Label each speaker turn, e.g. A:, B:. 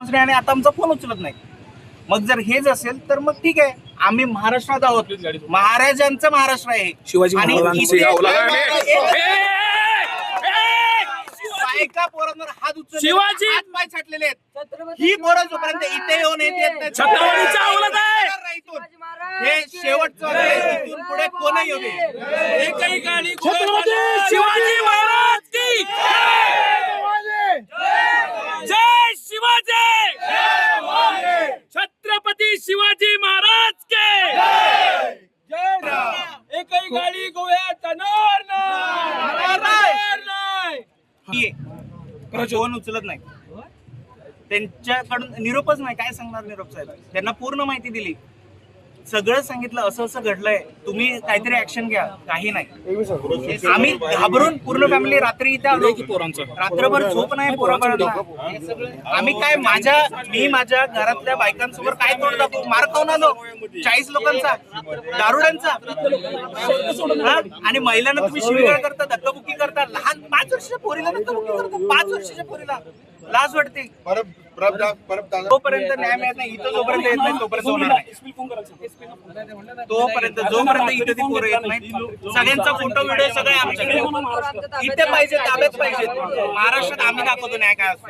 A: आणि आता आमचा फोन उचलत नाही. मग जर हेच असेल तर मग ठीक आहे, आम्ही महाराष्ट्रात आहोत, महाराजांचं महाराष्ट्र आहे.
B: शिवाजी महाराजांचे
A: बायका पोरांवर हात उचलले, शिवाजी हात पाय छाटलेले आहेत. ही पोरं जोपर्यंत इथे येऊन येत
B: छत्रपतीच्या अवलाद आहे.
A: हे शेवटचं आहे. इथून पुढे कोणही येऊ दे.
B: एकही गाडी छत्रपती शिवाजी महाराज की जय शिवाजी, छत्रपती शिवाजी महाराज के जय. एकही गाडी गोव्यात जाणार नाही.
A: फोन उचलत नाही, त्यांच्याकडून निरोपच नाही. काय सांगणार निरोप साहेब? त्यांना पूर्ण माहिती दिली, सगळं सांगितलं, असं असं घडलंय, तुम्ही काहीतरी ऍक्शन घ्या. काही नाही. आम्ही घाबरून पूर्ण फॅमिली रात्री इथे आलो. रात्रभर झोप नाही पोराबाळांना. आम्ही काय मी माझ्या घरातल्या बायकांसमोर काय तोड दाखवू? मार खाऊन आलो 40 लोकांचा, दारुड्यांचा. आणि महिलांना तुम्ही शिवीगाळ करता, धक्काबुक्की करता. लहान 5 वर्षाच्या पोरीला धक्काबुक्की करता. 5 वर्षाच्या पोरीला लाज वाटते. तोपर्यंत न्याय मिळत नाही. इथं जोपर्यंत येत नाही तोपर्यंत होणार नाही. तोपर्यंत जोपर्यंत इथे ती पोरं येत नाही, सगळ्यांचा फोटो व्हिडिओ सगळे आमच्याकडे इथे पाहिजे, ताब्यात पाहिजे. महाराष्ट्रात आम्ही दाखवतो न्याय काय असतो.